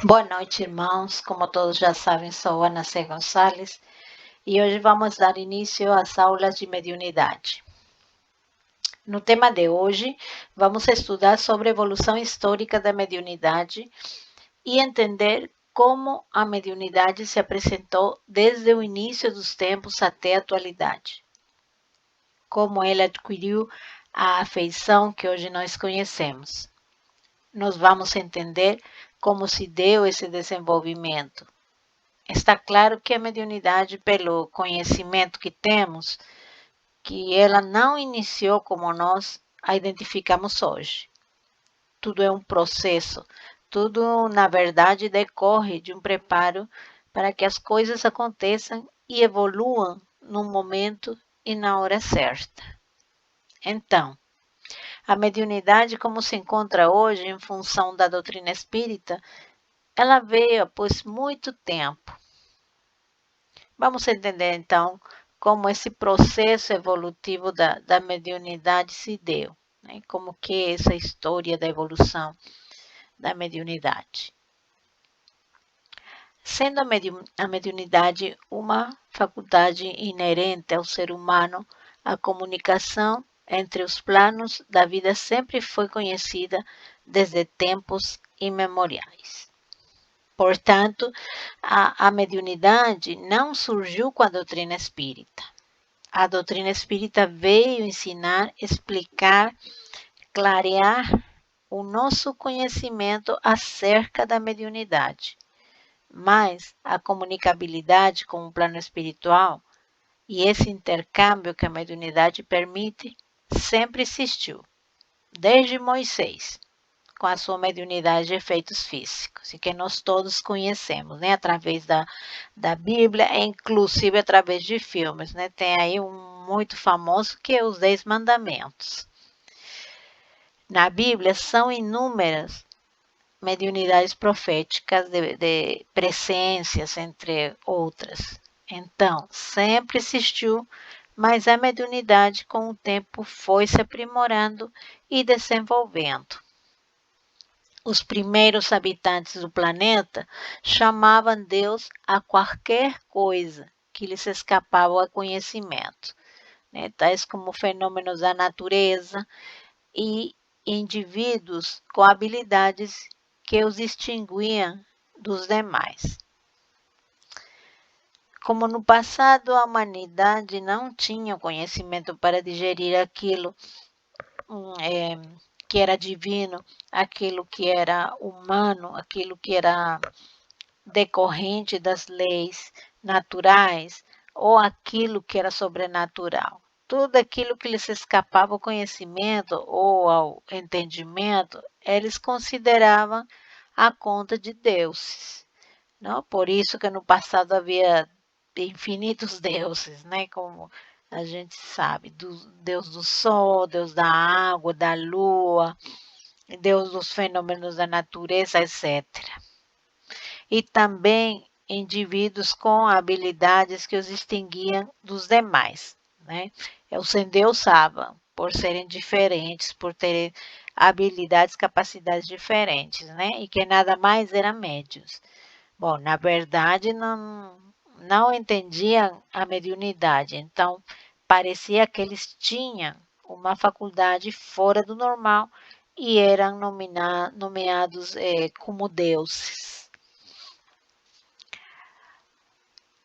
Boa noite, irmãos. Como todos já sabem, sou Ana C. Gonçalves e hoje vamos dar início às aulas de mediunidade. No tema de hoje, vamos estudar sobre a evolução histórica da mediunidade e entender como a mediunidade se apresentou desde o início dos tempos até a atualidade, como ela adquiriu a afeição que hoje nós conhecemos. Nós vamos entender como se deu esse desenvolvimento. Está claro que a mediunidade, pelo conhecimento que temos, que ela não iniciou como nós a identificamos hoje. Tudo é um processo, tudo, na verdade, decorre de um preparo para que as coisas aconteçam e evoluam no momento e na hora certa. Então, a mediunidade, como se encontra hoje em função da doutrina espírita, ela veio após muito tempo. Vamos entender então como esse processo evolutivo da mediunidade se deu, né? Como que é essa história da evolução da mediunidade. Sendo a mediunidade uma faculdade inerente ao ser humano, a comunicação entre os planos da vida sempre foi conhecida desde tempos imemoriais. Portanto, a mediunidade não surgiu com a doutrina espírita. A doutrina espírita veio ensinar, explicar, clarear o nosso conhecimento acerca da mediunidade. Mas a comunicabilidade com o plano espiritual e esse intercâmbio que a mediunidade permite sempre existiu, desde Moisés, com a sua mediunidade de efeitos físicos, e que nós todos conhecemos, né? Através da Bíblia, e inclusive através de filmes, né? Tem aí um muito famoso que é os 10 Mandamentos. Na Bíblia são inúmeras mediunidades proféticas de presciências, entre outras. Então, sempre existiu, mas a mediunidade com o tempo foi se aprimorando e desenvolvendo. Os primeiros habitantes do planeta chamavam Deus a qualquer coisa que lhes escapava ao conhecimento, né? Tais como fenômenos da natureza e indivíduos com habilidades que os distinguiam dos demais. Como no passado a humanidade não tinha conhecimento para digerir aquilo que era divino, aquilo que era humano, aquilo que era decorrente das leis naturais ou aquilo que era sobrenatural. Tudo aquilo que lhes escapava ao conhecimento ou ao entendimento, eles consideravam a conta de deuses. Não? Por isso que no passado havia infinitos deuses, né? Como a gente sabe, Deus do sol, Deus da água, da lua, Deus dos fenômenos da natureza, etc. E também indivíduos com habilidades que os distinguiam dos demais, né? Os endeusavam por serem diferentes, por terem habilidades, capacidades diferentes, né? E que nada mais eram médios. Bom, na verdade, não entendiam a mediunidade, então parecia que eles tinham uma faculdade fora do normal e eram nomeados como deuses.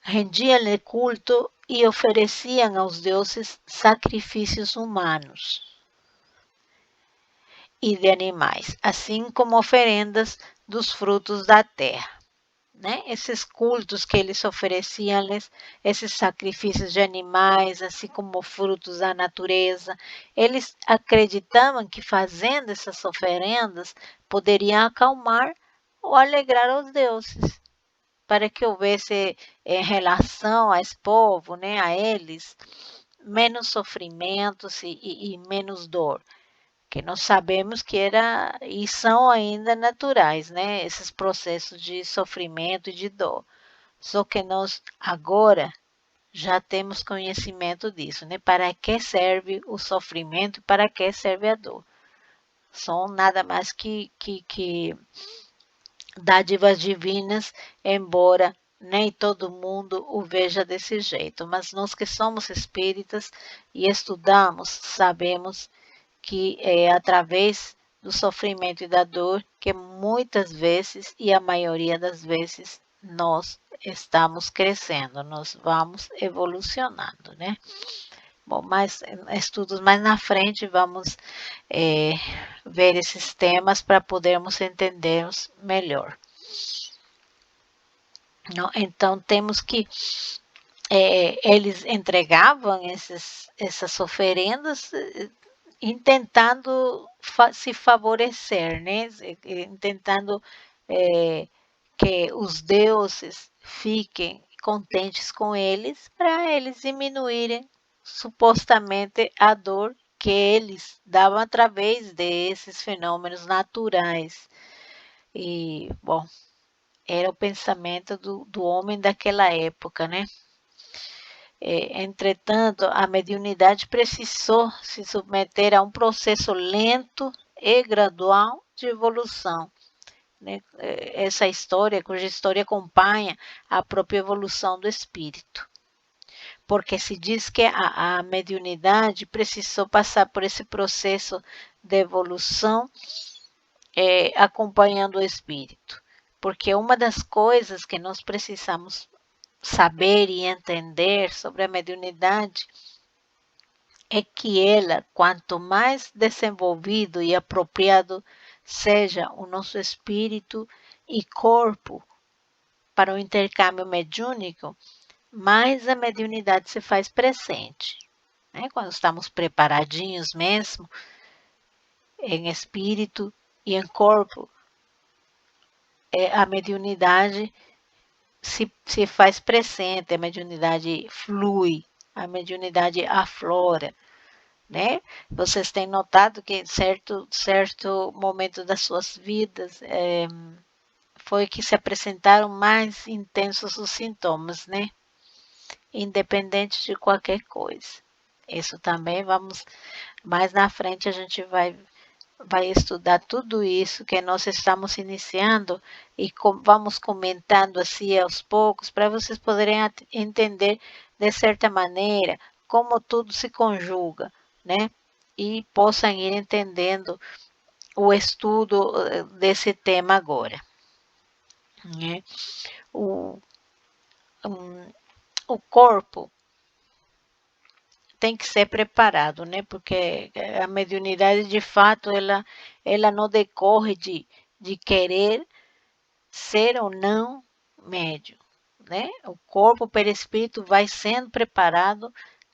Rendiam-lhe culto e ofereciam aos deuses sacrifícios humanos e de animais, assim como oferendas dos frutos da terra. Né? Esses cultos que eles ofereciam, esses sacrifícios de animais, assim como frutos da natureza, eles acreditavam que fazendo essas oferendas poderiam acalmar ou alegrar os deuses, para que houvesse em relação a esse povo, né, a eles, menos sofrimentos e menos dor, que nós sabemos que era e são ainda naturais, né? Esses processos de sofrimento e de dor. Só que nós agora já temos conhecimento disso, né? Para que serve o sofrimento e para que serve a dor? São nada mais que dádivas divinas, embora nem todo mundo o veja desse jeito, mas nós que somos espíritas e estudamos, sabemos que é através do sofrimento e da dor que muitas vezes e a maioria das vezes nós estamos crescendo, nós vamos evolucionando, né? Bom, mais estudos mais na frente vamos é, ver esses temas para podermos entendê-los melhor. Não? Então temos que eles entregavam essas oferendas intentando se favorecer, né? Tentando que os deuses fiquem contentes com eles para eles diminuírem supostamente a dor que eles davam através desses fenômenos naturais. E, bom, era o pensamento do homem daquela época, né? Entretanto, a mediunidade precisou se submeter a um processo lento e gradual de evolução, né? Essa história, cuja história acompanha a própria evolução do espírito. Porque se diz que a mediunidade precisou passar por esse processo de evolução acompanhando o espírito. Porque uma das coisas que nós precisamos saber e entender sobre a mediunidade é que ela, quanto mais desenvolvido e apropriado seja o nosso espírito e corpo para o intercâmbio mediúnico, mais a mediunidade se faz presente. Né? Quando estamos preparadinhos mesmo, em espírito e em corpo, a mediunidade se faz presente, a mediunidade flui, a mediunidade aflora. Né? Vocês têm notado que certo momento das suas vidas foi que se apresentaram mais intensos os sintomas, né? Independente de qualquer coisa. Isso também vamos mais na frente a gente vai estudar tudo isso que nós estamos iniciando e vamos comentando assim aos poucos para vocês poderem entender de certa maneira como tudo se conjuga, né? E possam ir entendendo o estudo desse tema agora. Né? O, um, o corpo tem que ser preparado, né? Porque a mediunidade, de fato, ela não decorre de querer ser ou não médium, né? O corpo perispírito vai sendo preparado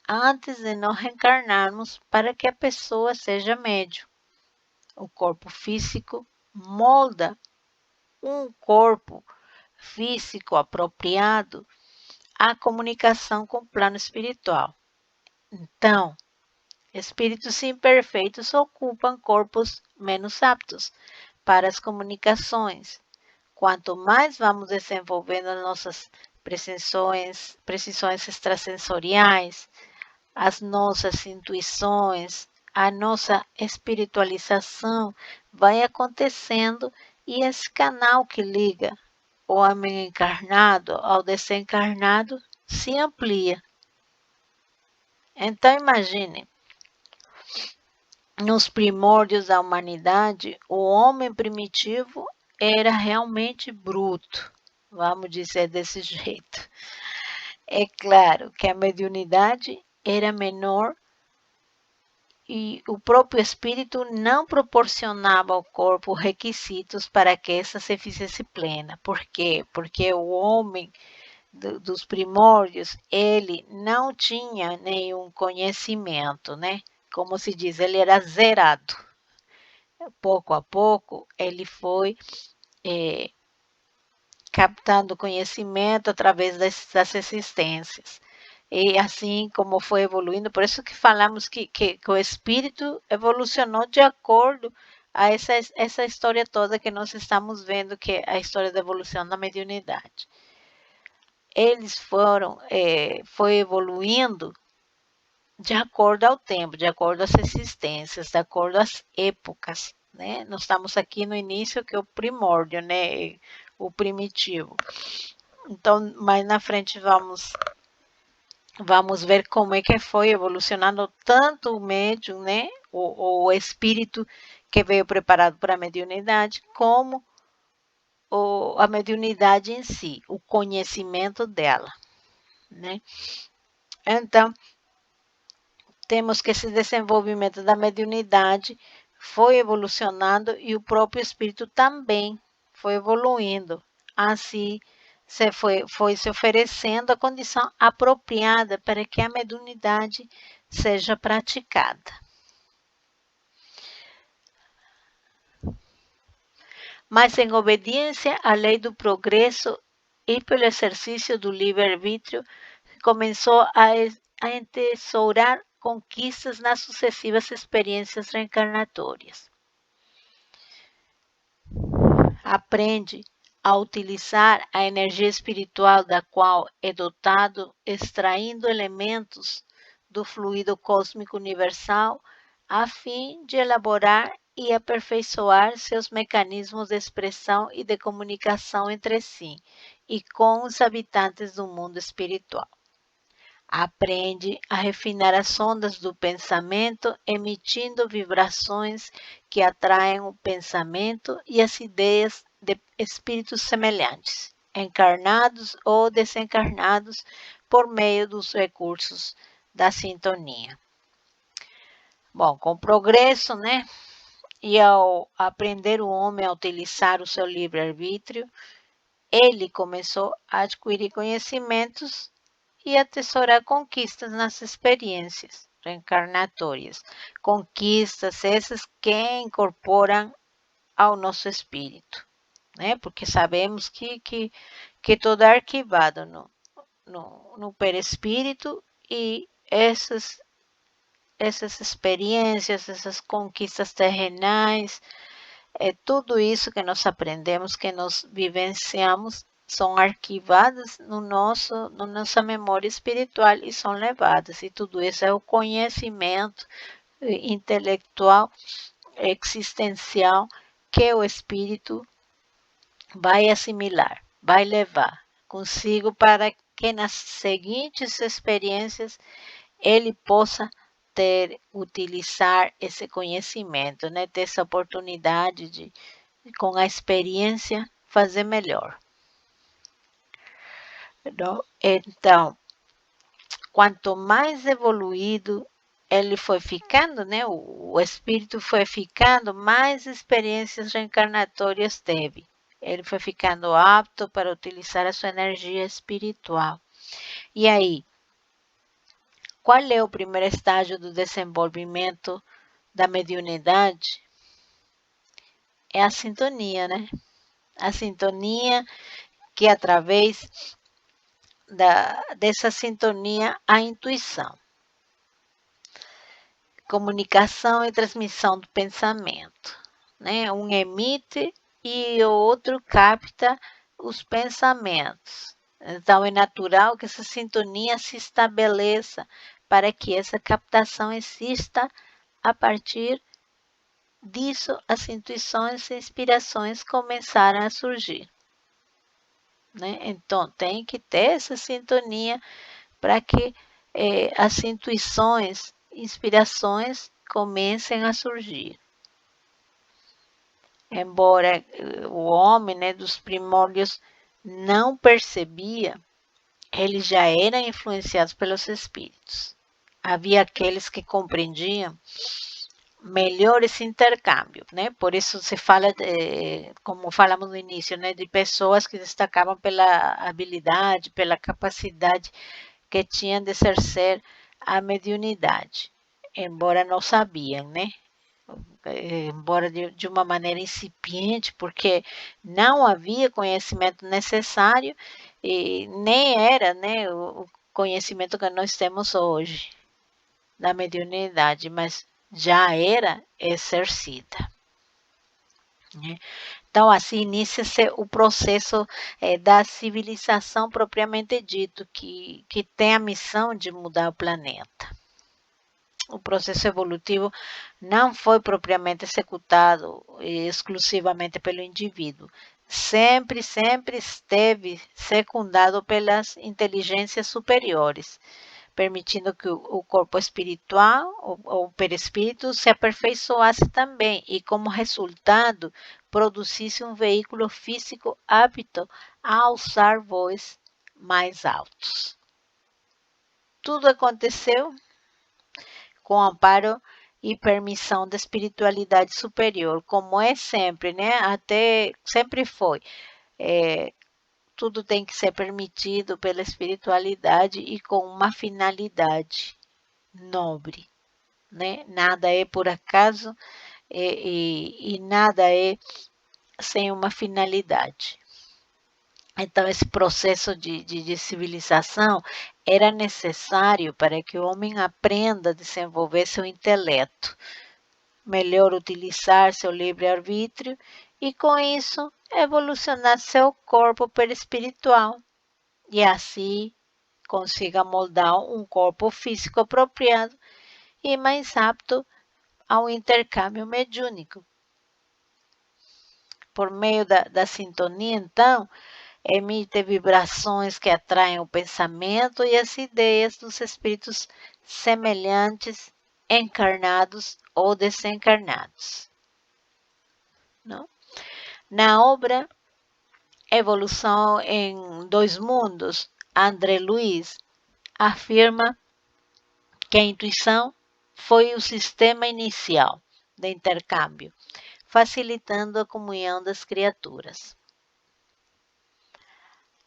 antes de nós reencarnarmos para que a pessoa seja médium. O corpo físico molda um corpo físico apropriado à comunicação com o plano espiritual. Então, espíritos imperfeitos ocupam corpos menos aptos para as comunicações. Quanto mais vamos desenvolvendo as nossas precisões extrasensoriais, as nossas intuições, a nossa espiritualização vai acontecendo e esse canal que liga o homem encarnado ao desencarnado se amplia. Então imagine, nos primórdios da humanidade, o homem primitivo era realmente bruto, vamos dizer desse jeito. É claro que a mediunidade era menor e o próprio espírito não proporcionava ao corpo requisitos para que essa se fizesse plena. Por quê? Porque o homem dos primórdios, ele não tinha nenhum conhecimento, né? Como se diz, ele era zerado. Pouco a pouco, ele foi captando conhecimento através das existências. E assim como foi evoluindo, por isso que falamos que o espírito evolucionou de acordo a essa história toda que nós estamos vendo, que é a história da evolução da mediunidade. Eles foi evoluindo de acordo ao tempo, de acordo às existências, de acordo às épocas, né? Nós estamos aqui no início, que é o primórdio, né? O primitivo. Então, mais na frente vamos ver como é que foi evolucionando tanto o médium, né? O espírito que veio preparado para a mediunidade, como a mediunidade em si, o conhecimento dela, né? Então, temos que esse desenvolvimento da mediunidade foi evolucionando e o próprio espírito também foi evoluindo. Assim, foi se oferecendo a condição apropriada para que a mediunidade seja praticada. Mas em obediência à lei do progresso e pelo exercício do livre-arbítrio, começou a entesourar conquistas nas sucessivas experiências reencarnatórias. Aprende a utilizar a energia espiritual da qual é dotado, extraindo elementos do fluido cósmico universal, a fim de elaborar e aperfeiçoar seus mecanismos de expressão e de comunicação entre si e com os habitantes do mundo espiritual. Aprende a refinar as ondas do pensamento, emitindo vibrações que atraem o pensamento e as ideias de espíritos semelhantes, encarnados ou desencarnados, por meio dos recursos da sintonia. Bom, com o progresso, né? E ao aprender o homem a utilizar o seu livre-arbítrio, ele começou a adquirir conhecimentos e atesourar conquistas nas experiências reencarnatórias. Conquistas essas que incorporam ao nosso espírito, né? Porque sabemos que tudo é arquivado no perispírito e essas experiências, essas conquistas terrenais, tudo isso que nós aprendemos, que nós vivenciamos, são arquivadas no nossa memória espiritual e são levadas. E tudo isso é o conhecimento intelectual, existencial, que o espírito vai assimilar, vai levar consigo para que nas seguintes experiências ele possa utilizar esse conhecimento, né? Ter essa oportunidade de, com a experiência, fazer melhor. Não? Então, quanto mais evoluído ele foi ficando, né? O espírito foi ficando, mais experiências reencarnatórias teve. Ele foi ficando apto para utilizar a sua energia espiritual. E aí, qual é o primeiro estágio do desenvolvimento da mediunidade? É a sintonia, né? A sintonia que através dessa sintonia a intuição, comunicação e transmissão do pensamento, né? Um emite e o outro capta os pensamentos. Então é natural que essa sintonia se estabeleça para que essa captação exista. A partir disso, as intuições e inspirações começaram a surgir, né? Então, tem que ter essa sintonia para que as intuições, inspirações comecem a surgir. Embora o homem, né, dos primórdios não percebia, ele já era influenciado pelos espíritos. Havia aqueles que compreendiam melhor esse intercâmbio, né? Por isso se fala, como falamos no início, né, de pessoas que destacavam pela habilidade, pela capacidade que tinham de exercer a mediunidade, embora não sabiam, né? Embora de uma maneira incipiente, porque não havia conhecimento necessário e nem era, né, o conhecimento que nós temos hoje da mediunidade, mas já era exercida, né? Então, assim, inicia-se o processo da civilização propriamente dito, que tem a missão de mudar o planeta. O processo evolutivo não foi propriamente executado exclusivamente pelo indivíduo. Sempre esteve secundado pelas inteligências superiores, permitindo que o corpo espiritual, ou perispírito, se aperfeiçoasse também e, como resultado, produzisse um veículo físico apto a alçar voos mais altos. Tudo aconteceu com amparo e permissão da espiritualidade superior, como é sempre, né? Até sempre foi. É, tudo tem que ser permitido pela espiritualidade e com uma finalidade nobre, né? Nada é por acaso e nada é sem uma finalidade. Então, esse processo de civilização era necessário para que o homem aprenda a desenvolver seu intelecto, melhor utilizar seu livre-arbítrio e, com isso, evolucionar seu corpo perispiritual e assim consiga moldar um corpo físico apropriado e mais apto ao intercâmbio mediúnico. Por meio da sintonia, então, emite vibrações que atraem o pensamento e as ideias dos espíritos semelhantes, encarnados ou desencarnados. Não? Na obra Evolução em Dois Mundos, André Luiz afirma que a intuição foi o sistema inicial de intercâmbio, facilitando a comunhão das criaturas.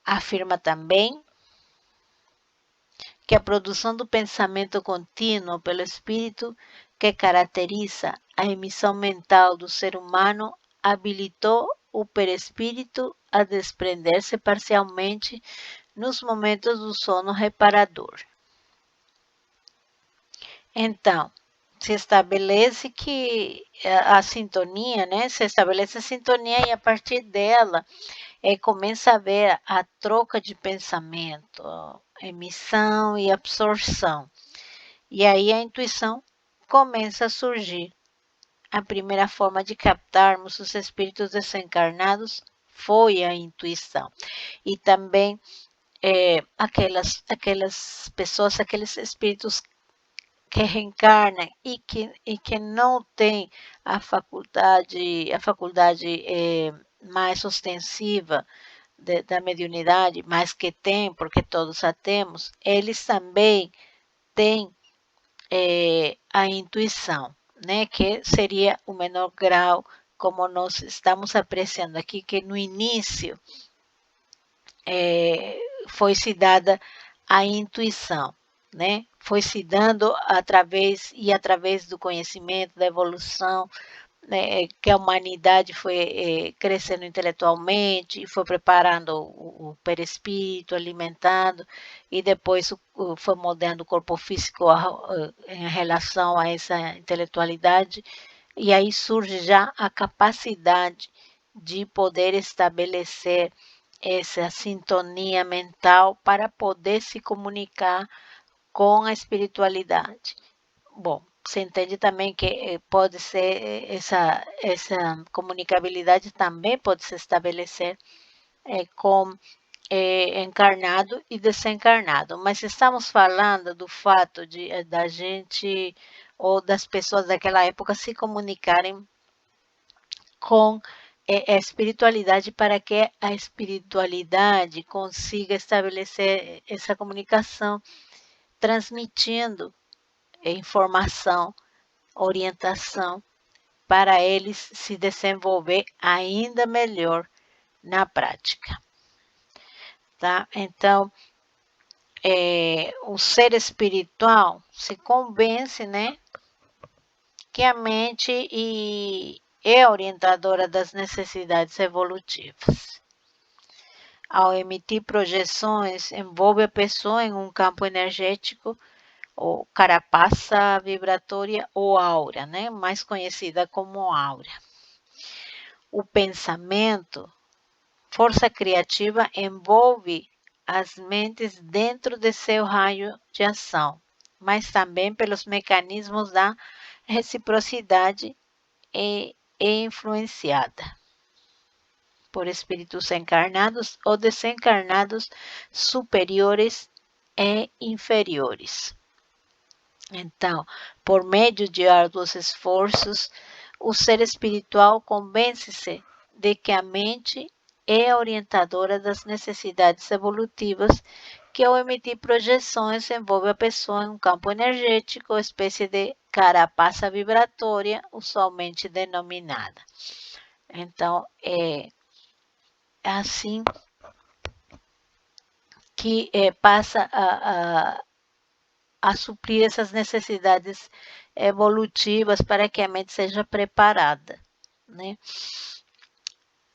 Afirma também que a produção do pensamento contínuo pelo espírito que caracteriza a emissão mental do ser humano habilitou o perispírito a desprender-se parcialmente nos momentos do sono reparador. Então, se estabelece que a sintonia, né? Se estabelece a sintonia e a partir dela começa a haver a troca de pensamento, emissão e absorção. E aí a intuição começa a surgir. A primeira forma de captarmos os espíritos desencarnados foi a intuição. E também aquelas pessoas, aqueles espíritos que reencarnam e que não têm a faculdade mais ostensiva da mediunidade, mas que tem, porque todos a temos, eles também têm a intuição, né? Que seria o menor grau, como nós estamos apreciando aqui, que no início foi se dada a intuição, né? Foi se dando através do conhecimento, da evolução, né, que a humanidade foi crescendo intelectualmente, foi preparando o perispírito, alimentando, e depois foi moldando o corpo físico em relação a essa intelectualidade, e aí surge já a capacidade de poder estabelecer essa sintonia mental para poder se comunicar com a espiritualidade. Bom, você entende também que pode ser essa comunicabilidade também pode se estabelecer com encarnado e desencarnado, mas estamos falando do fato de da gente ou das pessoas daquela época se comunicarem com a espiritualidade para que a espiritualidade consiga estabelecer essa comunicação, transmitindo informação, orientação para eles se desenvolver ainda melhor na prática, tá? Então, o ser espiritual se convence, né, que a mente é orientadora das necessidades evolutivas. Ao emitir projeções, envolve a pessoa em um campo energético ou carapaça vibratória ou aura, né? Mais conhecida como aura. O pensamento, força criativa, envolve as mentes dentro de seu raio de ação mas também pelos mecanismos da reciprocidade é influenciada por espíritos encarnados ou desencarnados superiores e inferiores. Então, por meio de árduos esforços, o ser espiritual convence-se de que a mente é a orientadora das necessidades evolutivas que, ao emitir projeções, envolve a pessoa em um campo energético, espécie de carapaça vibratória, usualmente denominada. Então, é assim que passa a suprir essas necessidades evolutivas para que a mente seja preparada, né?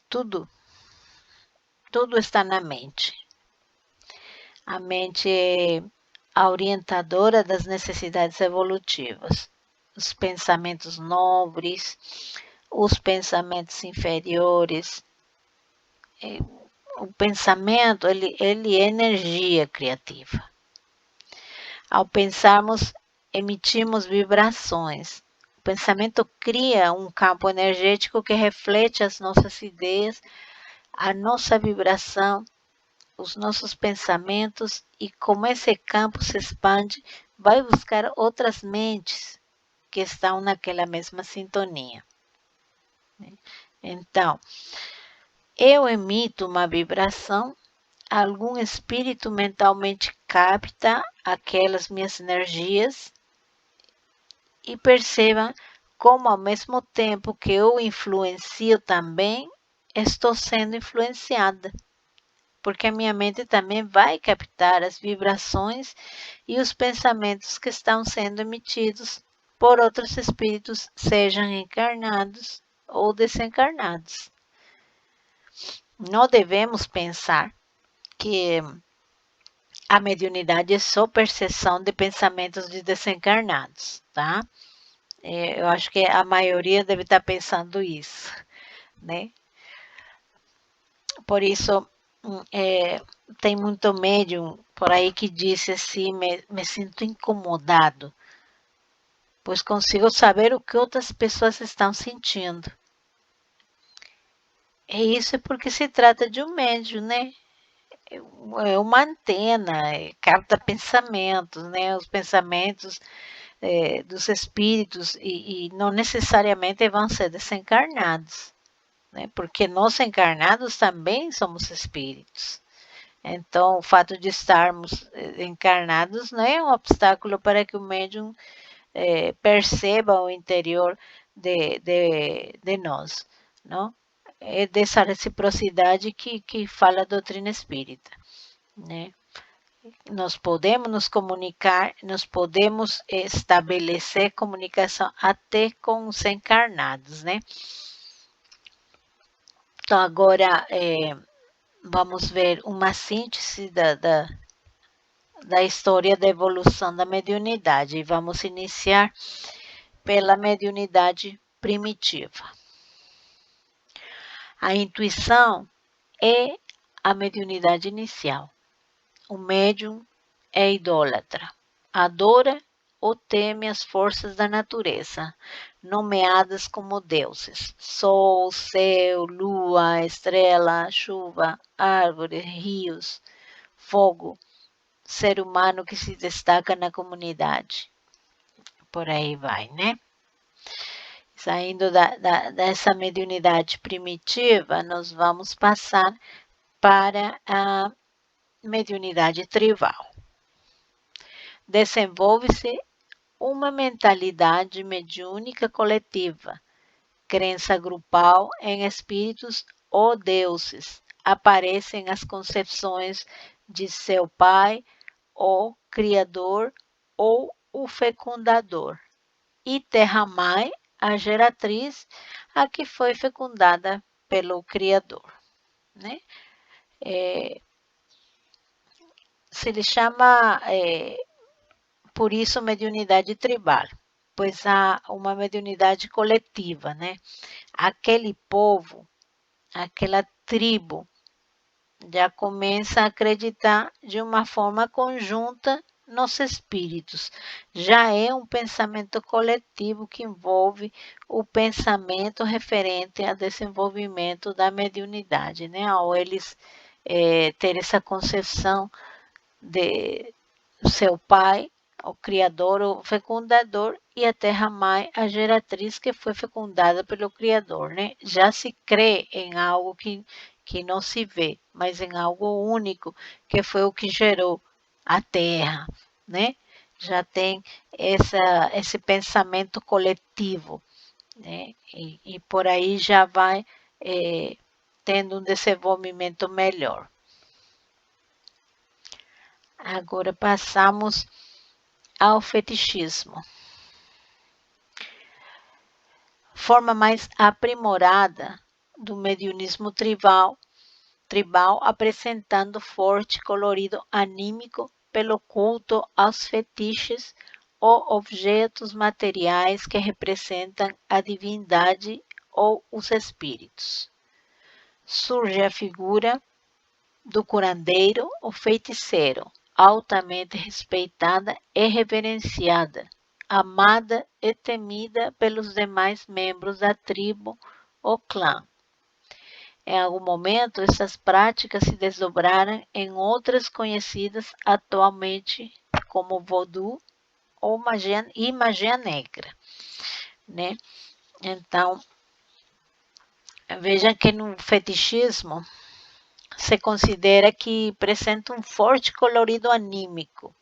Tudo está na mente. A mente é a orientadora das necessidades evolutivas. Os pensamentos nobres, os pensamentos inferiores. O pensamento, ele é energia criativa. Ao pensarmos, emitimos vibrações. O pensamento cria um campo energético que reflete as nossas ideias, a nossa vibração, os nossos pensamentos, e como esse campo se expande, vai buscar outras mentes que estão naquela mesma sintonia. Então, eu emito uma vibração, algum espírito mentalmente capta aquelas minhas energias e perceba como, ao mesmo tempo que eu influencio também, estou sendo influenciada. Porque a minha mente também vai captar as vibrações e os pensamentos que estão sendo emitidos por outros espíritos, sejam encarnados ou desencarnados. Não devemos pensar que a mediunidade é só percepção de pensamentos de desencarnados, tá? Eu acho que a maioria deve estar pensando isso, né? Por isso, tem muito médium por aí que disse assim, me sinto incomodado, pois consigo saber o que outras pessoas estão sentindo. E isso é porque se trata de um médium, né? É uma antena, capta pensamentos, né? Os pensamentos dos espíritos e não necessariamente vão ser desencarnados, né? Porque nós encarnados também somos espíritos. Então, o fato de estarmos encarnados não é um obstáculo para que o médium perceba o interior de nós, não? É dessa reciprocidade que fala a doutrina espírita, né? Nós podemos nos comunicar, nós podemos estabelecer comunicação até com os encarnados, né? Então, agora vamos ver uma síntese da história da evolução da mediunidade. E vamos iniciar pela mediunidade primitiva. A intuição é a mediunidade inicial. O médium é idólatra, adora ou teme as forças da natureza, nomeadas como deuses: sol, céu, lua, estrela, chuva, árvore, rios, fogo, ser humano que se destaca na comunidade. Por aí vai, né? Saindo dessa mediunidade primitiva, nós vamos passar para a mediunidade tribal. Desenvolve-se uma mentalidade mediúnica coletiva, crença grupal em espíritos ou deuses. Aparecem as concepções de seu pai, o criador ou o fecundador, e terra-mãe, a geratriz, a que foi fecundada pelo criador, né? Se lhe chama por isso mediunidade tribal, pois há uma mediunidade coletiva, né? Aquele povo, aquela tribo já começa a acreditar de uma forma conjunta nos espíritos. Já é um pensamento coletivo que envolve o pensamento referente ao desenvolvimento da mediunidade, né? Ao eles ter essa concepção de seu pai, o Criador, o fecundador, e a Terra-mãe, a geratriz que foi fecundada pelo Criador, né? Já se crê em algo que não se vê, mas em algo único, que foi o que gerou a Terra, né? Já tem esse pensamento coletivo, né? E por aí já vai tendo um desenvolvimento melhor. Agora passamos ao fetichismo. Forma mais aprimorada do mediunismo tribal apresentando forte colorido anímico pelo culto aos fetiches ou objetos materiais que representam a divindade ou os espíritos. Surge a figura do curandeiro ou feiticeiro, altamente respeitada e reverenciada, amada e temida pelos demais membros da tribo ou clã. Em algum momento, essas práticas se desdobraram em outras conhecidas atualmente como voodoo ou magia negra, né? Então, veja que no fetichismo se considera que apresenta um forte colorido anímico,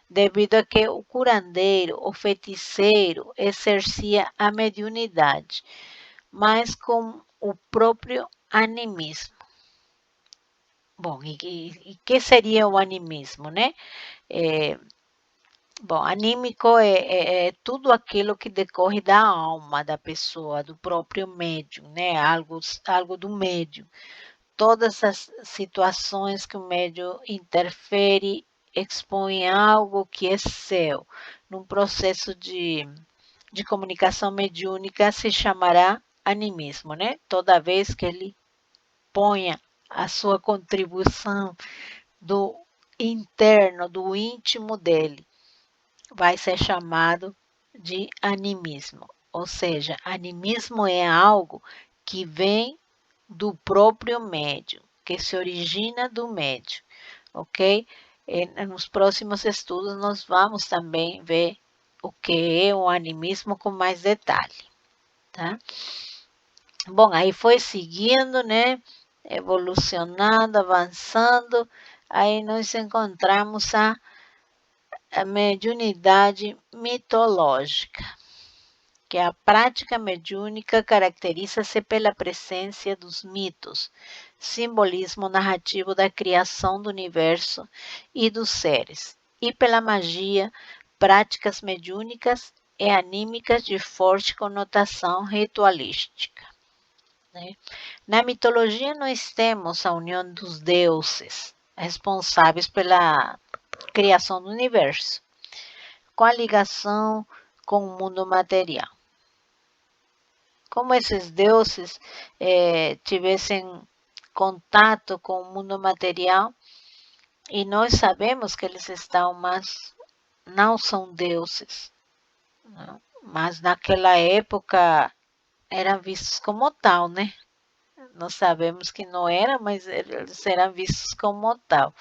devido a que o curandeiro, o feiticeiro, exercia a mediunidade, mas com o próprio animismo. Bom, e que seria o animismo, né? Bom, anímico é tudo aquilo que decorre da alma da pessoa, do próprio médium, né? Algo do médium. Todas as situações que o médium interfere expõem algo que é seu. Num processo de comunicação mediúnica se chamará animismo, né? Toda vez que ele ponha a sua contribuição do interno, do íntimo dele, vai ser chamado de animismo. Ou seja, animismo é algo que vem do próprio médium, que se origina do médium, ok? E nos próximos estudos nós vamos também ver o que é o animismo com mais detalhe, tá? Bom, aí foi seguindo, né? Evolucionando, avançando, aí nós encontramos a mediunidade mitológica, que a prática mediúnica caracteriza-se pela presença dos mitos, simbolismo narrativo da criação do universo e dos seres, e pela magia, práticas mediúnicas e anímicas de forte conotação ritualística, né? Na mitologia, nós temos a união dos deuses, responsáveis pela criação do universo, com a ligação com o mundo material. Como esses deuses tivessem contato com o mundo material, e nós sabemos que eles estão, mas não são deuses, não? Mas naquela época eram vistos como tal, né? Nós sabemos que não era, mas eles eram vistos como tal.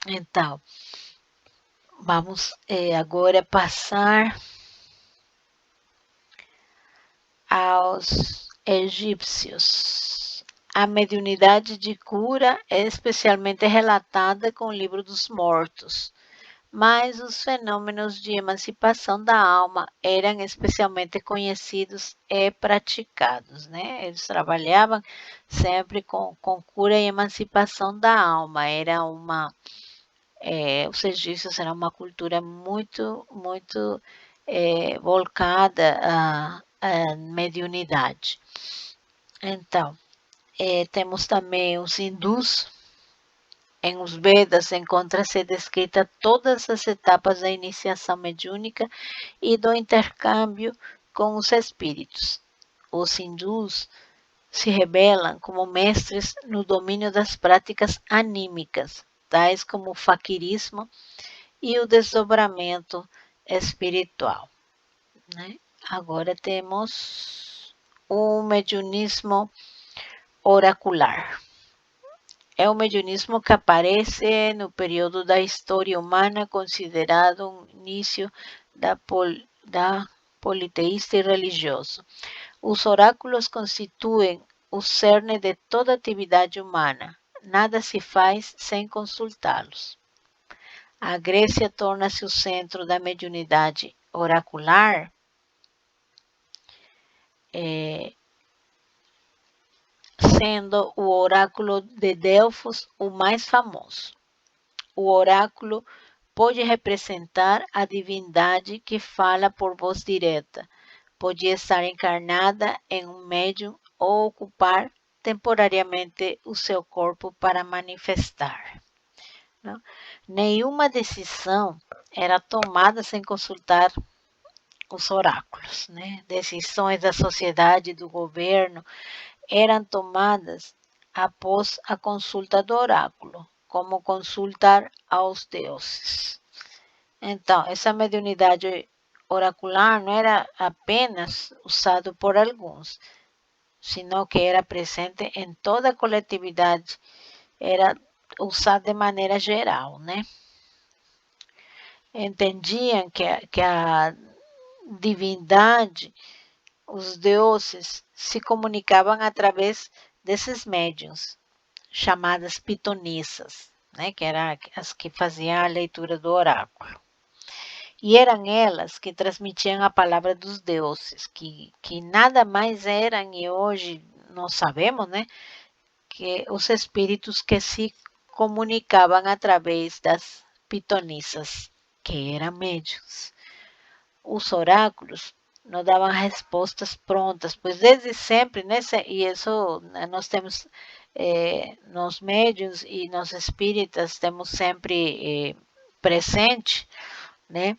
Então, vamos agora passar aos egípcios. A mediunidade de cura é especialmente relatada com o livro dos mortos, mas os fenômenos de emancipação da alma eram especialmente conhecidos e praticados, né? Eles trabalhavam sempre com cura e emancipação da alma. Os egípcios eram uma cultura muito volcada à mediunidade. Então, temos também os hindus. Em os Vedas encontra-se descrita todas as etapas da iniciação mediúnica e do intercâmbio com os espíritos. Os hindus se revelam como mestres no domínio das práticas anímicas, tais como o faquirismo e o desdobramento espiritual, né? Agora temos o mediunismo oracular. É o mediunismo que aparece no período da história humana considerado um início da politeísta e religioso. Os oráculos constituem o cerne de toda atividade humana. Nada se faz sem consultá-los. A Grécia torna-se o centro da mediunidade oracular, sendo o oráculo de Delfos o mais famoso. O oráculo pode representar a divindade que fala por voz direta, pode estar encarnada em um médium ou ocupar temporariamente o seu corpo para manifestar. Não? Nenhuma decisão era tomada sem consultar os oráculos, né? Decisões da sociedade e do governo eram tomadas após a consulta do oráculo, como consultar aos deuses. Então, essa mediunidade oracular não era apenas usado por alguns, sino que era presente em toda a coletividade, era usado de maneira geral, né? Entendiam que a divindade, os deuses, se comunicavam através desses médiuns, chamadas pitonissas, né? Que eram as que faziam a leitura do oráculo. E eram elas que transmitiam a palavra dos deuses, que nada mais eram, e hoje nós sabemos, né? Que os espíritos que se comunicavam através das pitonissas, que eram médiuns. Os oráculos não davam respostas prontas, pois desde sempre, e isso nós temos, nos médiuns e nos espíritas, temos sempre presente, né?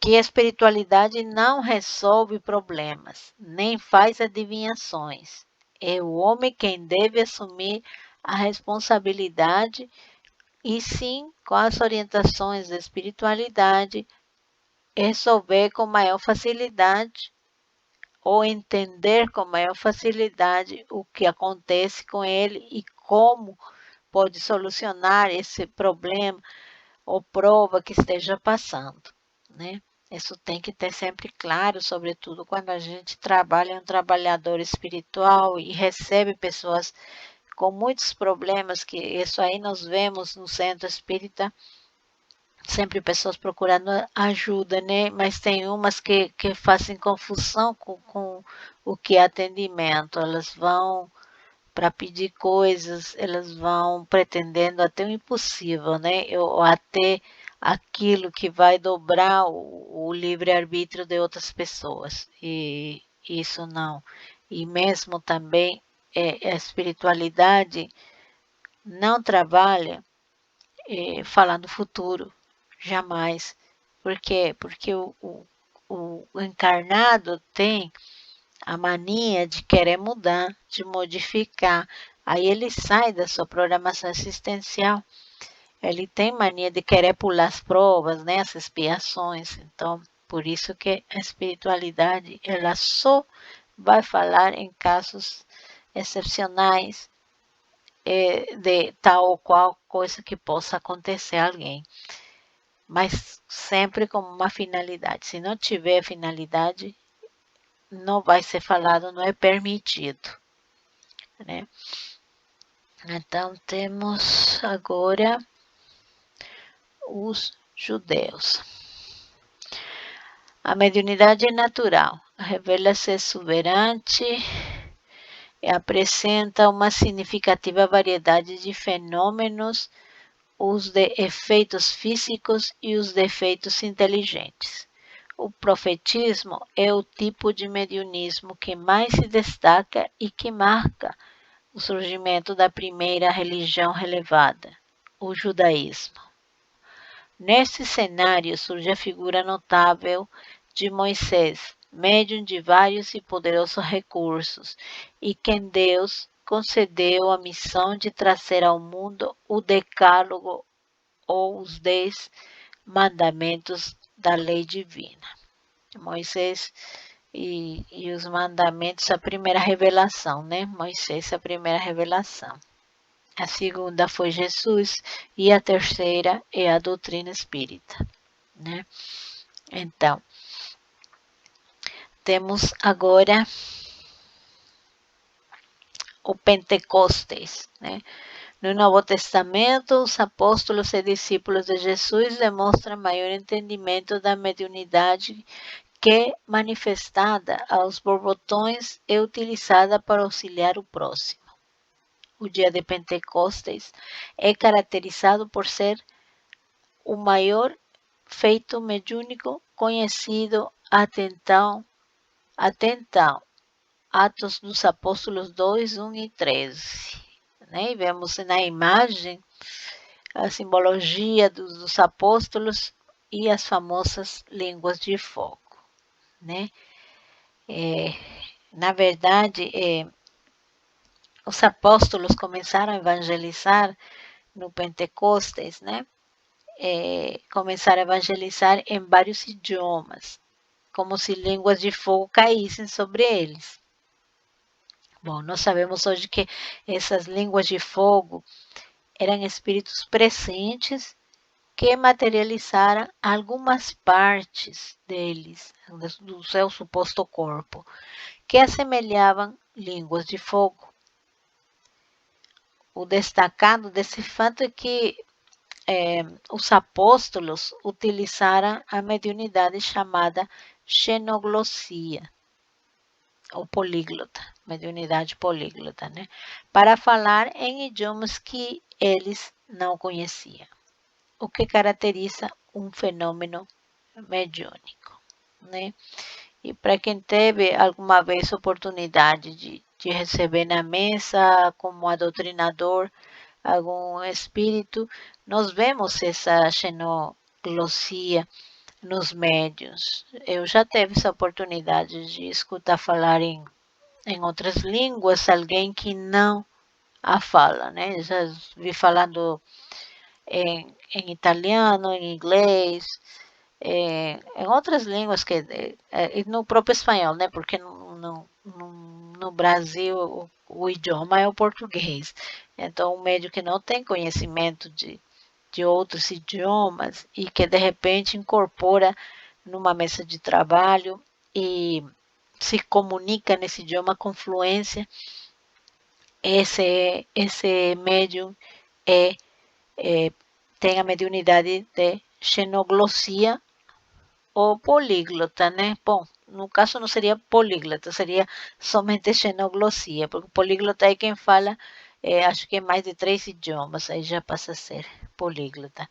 Que a espiritualidade não resolve problemas, nem faz adivinhações. É o homem quem deve assumir a responsabilidade e sim, com as orientações da espiritualidade, resolver com maior facilidade ou entender com maior facilidade o que acontece com ele e como pode solucionar esse problema ou prova que esteja passando, né? Isso tem que ter sempre claro, sobretudo quando a gente trabalha, é um trabalhador espiritual e recebe pessoas com muitos problemas, que isso aí nós vemos no centro espírita, sempre pessoas procurando ajuda, né? Mas tem umas que fazem confusão com o que é atendimento, elas vão para pedir coisas, elas vão pretendendo até o impossível, né? Ou até aquilo que vai dobrar o livre-arbítrio de outras pessoas. E isso não. E mesmo também a espiritualidade não trabalha falando futuro, jamais. Por quê? Porque o encarnado tem a mania de querer mudar, de modificar. Aí ele sai da sua programação existencial. Ele tem mania de querer pular as provas, né, as expiações. Então, por isso que a espiritualidade, ela só vai falar em casos excepcionais, de tal ou qual coisa que possa acontecer a alguém. Mas sempre com uma finalidade. Se não tiver finalidade, não vai ser falado, não é permitido, né? Então temos agora os judeus. A mediunidade é natural, revela-se exuberante e apresenta uma significativa variedade de fenômenos, os de efeitos físicos e os de efeitos inteligentes. O profetismo é o tipo de mediunismo que mais se destaca e que marca o surgimento da primeira religião relevada, o judaísmo. Nesse cenário surge a figura notável de Moisés, médium de vários e poderosos recursos, e quem Deus concedeu a missão de trazer ao mundo o decálogo ou os 10 mandamentos da lei divina. Moisés e os mandamentos, a primeira revelação, né? Moisés, a primeira revelação. A segunda foi Jesus e a terceira é a doutrina espírita, né? Então, temos agora o Pentecostes, né? No Novo Testamento, os apóstolos e discípulos de Jesus demonstram maior entendimento da mediunidade que, manifestada aos borbotões, é utilizada para auxiliar o próximo. O dia de Pentecostes é caracterizado por ser o maior feito mediúnico conhecido até então, Atos dos Apóstolos 2, 1 e 13. Né? E vemos na imagem a simbologia dos apóstolos e as famosas línguas de fogo. Né? Na verdade, os apóstolos começaram a evangelizar no Pentecostes, né? Começaram a evangelizar em vários idiomas, como se línguas de fogo caíssem sobre eles. Bom, nós sabemos hoje que essas línguas de fogo eram espíritos presentes que materializaram algumas partes deles, do seu suposto corpo, que assemelhavam línguas de fogo. O destacado desse fato é que os apóstolos utilizaram a mediunidade chamada xenoglossia, ou políglota, mediunidade políglota, né? Para falar em idiomas que eles não conheciam, o que caracteriza um fenômeno mediúnico, né? E para quem teve alguma vez oportunidade de receber na mesa como adotrinador algum espírito, nós vemos essa xenoglossia nos médiuns. Eu já tive essa oportunidade de escutar falar em outras línguas alguém que não a fala, né? Já vi falando em italiano, em inglês, em outras línguas, e no próprio espanhol, né? Porque no Brasil o idioma é o português. Então, um médium que não tem conhecimento de outros idiomas e que de repente incorpora numa mesa de trabalho e se comunica nesse idioma com fluência, esse médium tem a mediunidade de xenoglossia ou políglota, né? Bom, no caso não seria políglota, seria somente xenoglossia, porque políglota é quem fala, acho que é mais de 3 idiomas, aí já passa a ser políglota,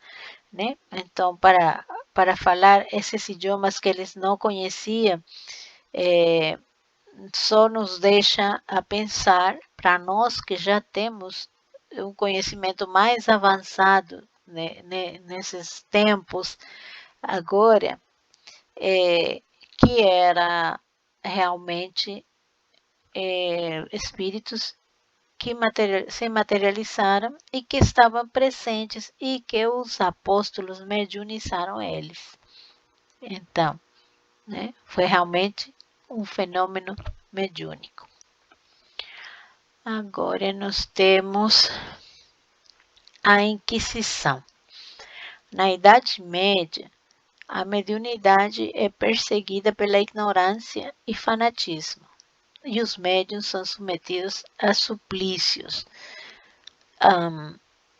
né? Então, para falar esses idiomas que eles não conheciam, só nos deixa a pensar, para nós que já temos um conhecimento mais avançado, né, nesses tempos agora, que era realmente espíritos que se materializaram e que estavam presentes e que os apóstolos mediunizaram eles. Então, né, foi realmente um fenômeno mediúnico. Agora nós temos a Inquisição. Na Idade Média, a mediunidade é perseguida pela ignorância e fanatismo, e os médiuns são submetidos a suplícios,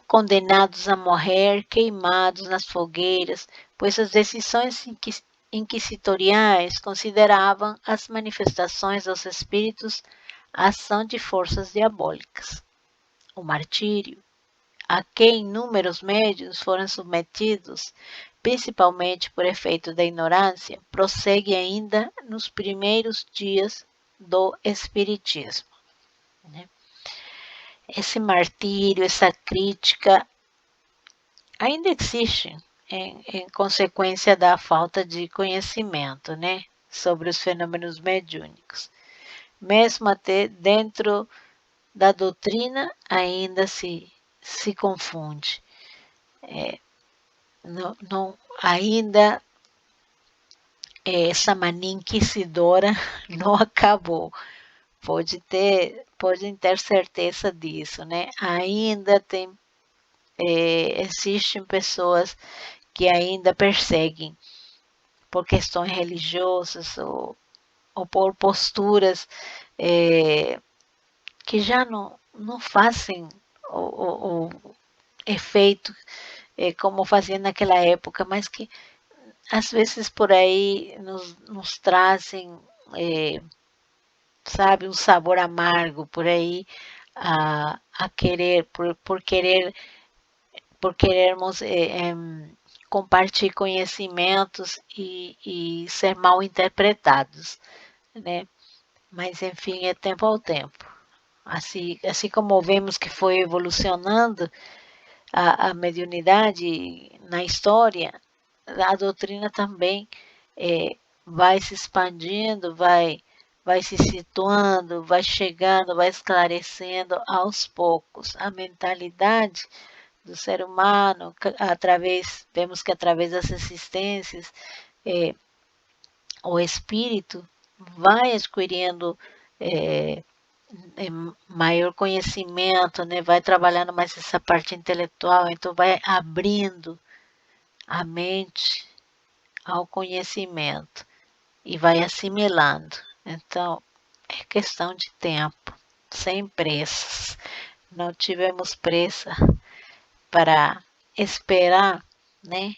condenados a morrer, queimados nas fogueiras, pois as decisões inquisitoriais consideravam as manifestações dos espíritos ação de forças diabólicas. O martírio, a que inúmeros médiuns foram submetidos, principalmente por efeito da ignorância, prossegue ainda nos primeiros dias do Espiritismo. Né? Esse martírio, essa crítica, ainda existe em consequência da falta de conhecimento, né, sobre os fenômenos mediúnicos. Mesmo até dentro da doutrina ainda se confunde. Ainda essa mania inquisidora não acabou. Podem ter certeza disso, né? Ainda existem pessoas que ainda perseguem por questões religiosas ou por posturas que já não fazem o efeito como fazia naquela época, mas que às vezes por aí nos trazem, sabe, um sabor amargo por aí a querer, por querermos compartilhar conhecimentos e ser mal interpretados, né? Mas enfim, é tempo ao tempo. Assim como vemos que foi evolucionando a mediunidade na história, a doutrina também vai se expandindo, vai se situando, vai chegando, vai esclarecendo aos poucos. A mentalidade do ser humano, vemos que através das existências, o espírito vai adquirindo maior conhecimento, né? Vai trabalhando mais essa parte intelectual, então vai abrindo a mente ao conhecimento e vai assimilando. Então, é questão de tempo, sem pressas. Não tivemos pressa para esperar, né?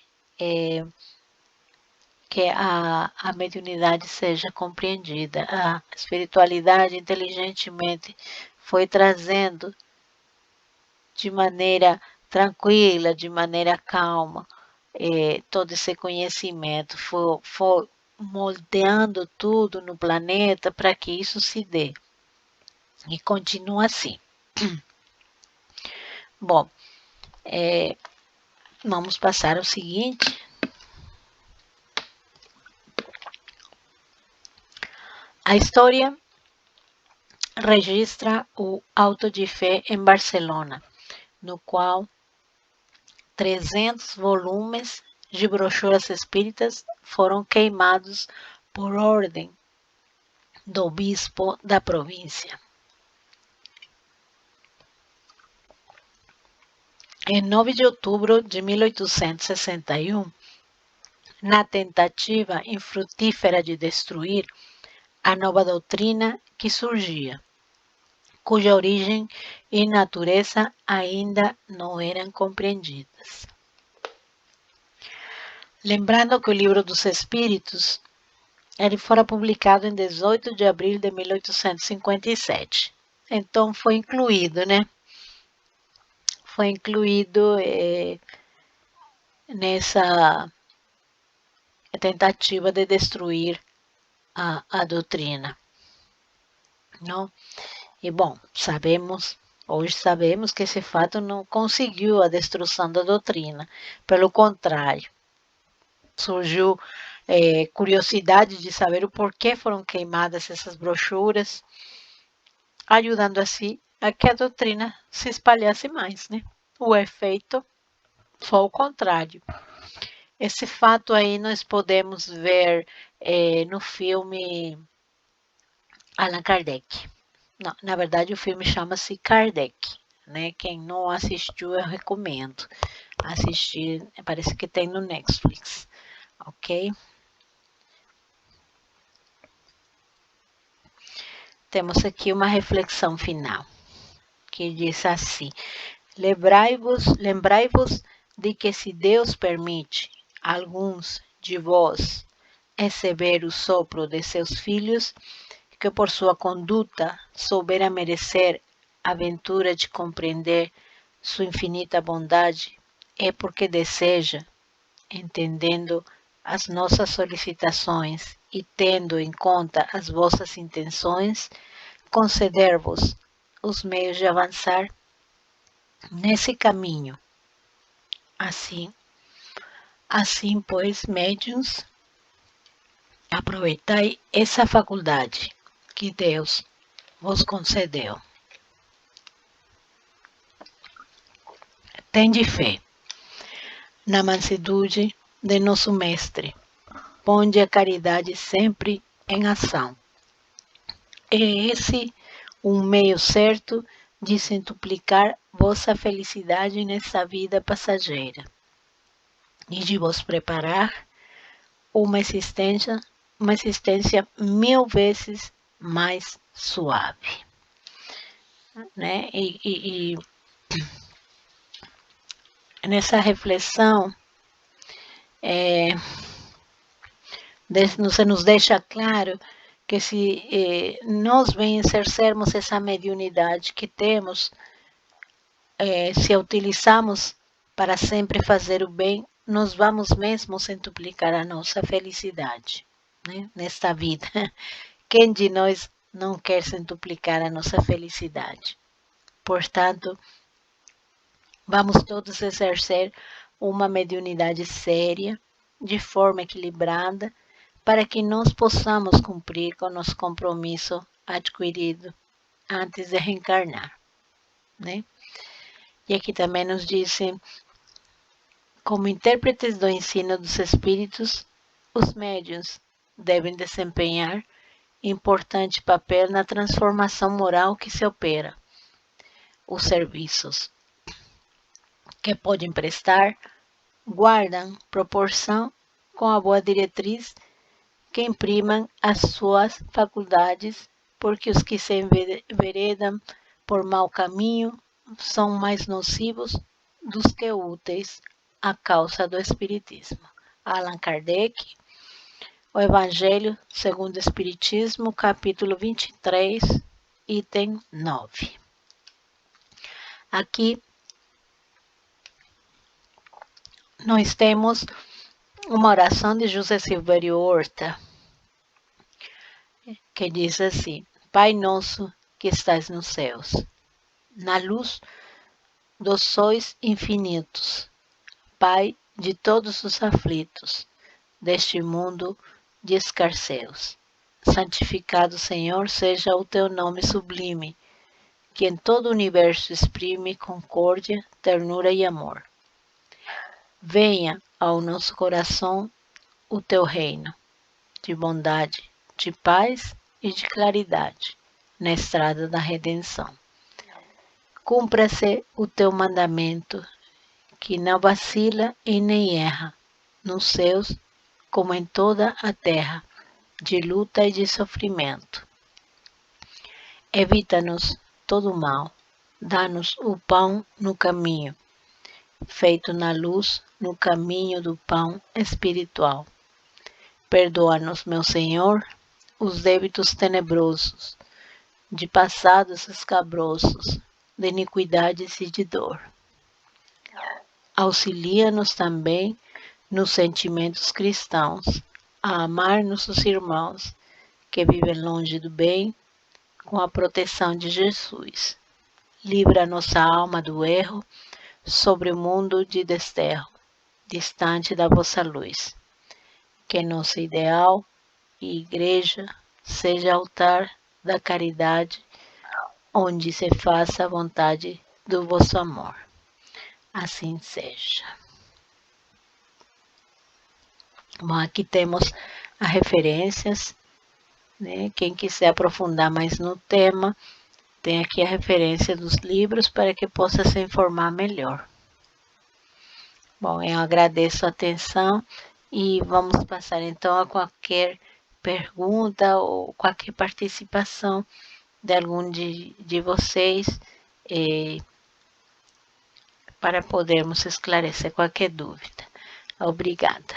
Que a mediunidade seja compreendida. A espiritualidade inteligentemente foi trazendo de maneira tranquila, de maneira calma, todo esse conhecimento, foi moldeando tudo no planeta para que isso se dê. E continua assim. Bom, vamos passar ao seguinte. A história registra o auto de fé em Barcelona, no qual 300 volumes de brochuras espíritas foram queimados por ordem do bispo da província. Em 9 de outubro de 1861, na tentativa infrutífera de destruir a nova doutrina que surgia, cuja origem e natureza ainda não eram compreendidas. Lembrando que o Livro dos Espíritos ele fora publicado em 18 de abril de 1857. Então foi incluído, né? Foi incluído nessa tentativa de destruir a doutrina, não? E bom, hoje sabemos que esse fato não conseguiu a destruição da doutrina, pelo contrário, surgiu curiosidade de saber o porquê foram queimadas essas brochuras, ajudando assim a que a doutrina se espalhasse mais, né? O efeito foi o contrário. Esse fato aí nós podemos ver no filme Allan Kardec. Não, na verdade, o filme chama-se Kardec, né? Quem não assistiu, eu recomendo assistir. Parece que tem no Netflix, ok? Temos aqui uma reflexão final, que diz assim: lembrai-vos de que se Deus permite alguns de vós receber o sopro de seus filhos, que por sua conduta souberam merecer a ventura de compreender sua infinita bondade, é porque deseja, entendendo as nossas solicitações e tendo em conta as vossas intenções, conceder-vos os meios de avançar nesse caminho. Assim, pois, médiuns, aproveitai essa faculdade que Deus vos concedeu. Tende fé. na mansidão de nosso Mestre. Ponde a caridade sempre em ação. É esse um meio certo de centuplicar vossa felicidade nessa vida passageira e de vos preparar uma existência 1000 vezes mais suave, né? E nessa reflexão, se nos deixa claro que se nós bem exercermos essa mediunidade que temos, se a utilizamos para sempre fazer o bem, nós vamos mesmo centuplicar a nossa felicidade, né, nesta vida. Quem de nós não quer centuplicar a nossa felicidade? Portanto, vamos todos exercer uma mediunidade séria, de forma equilibrada, para que nós possamos cumprir com nosso compromisso adquirido antes de reencarnar, né? E aqui também nos disse, como intérpretes do ensino dos espíritos, os médiuns devem desempenhar importante papel na transformação moral que se opera. Os serviços que podem prestar guardam proporção com a boa diretriz que imprimam as suas faculdades, porque os que se enveredam por mau caminho são mais nocivos dos que úteis à causa do Espiritismo. Allan Kardec, o Evangelho segundo o Espiritismo, capítulo 23, item 9. Aqui nós temos uma oração de José Silvério Horta, que diz assim: Pai nosso que estás nos céus, na luz dos sóis infinitos, Pai de todos os aflitos deste mundo de escarcéus, santificado, Senhor, seja o teu nome sublime, que em todo o universo exprime concórdia, ternura e amor. Venha ao nosso coração o teu reino, de bondade, de paz e de claridade, na estrada da redenção. Cumpra-se o teu mandamento, que não vacila e nem erra, nos céus como em toda a terra, de luta e de sofrimento. Evita-nos todo o mal, dá-nos o pão no caminho, feito na luz, no caminho do pão espiritual. Perdoa-nos, meu Senhor, os débitos tenebrosos, de passados escabrosos, de iniquidades e de dor. Auxilia-nos também nos sentimentos cristãos, a amar nossos irmãos que vivem longe do bem, com a proteção de Jesus. Livra nossa alma do erro, sobre o mundo de desterro, distante da vossa luz. Que nosso ideal e igreja seja altar da caridade, onde se faça a vontade do vosso amor. Assim seja. Bom, aqui temos as referências, né? Quem quiser aprofundar mais no tema, tem aqui a referência dos livros para que possa se informar melhor. Bom, eu agradeço a atenção e vamos passar então a qualquer pergunta ou qualquer participação de algum de vocês, para podermos esclarecer qualquer dúvida. Obrigada.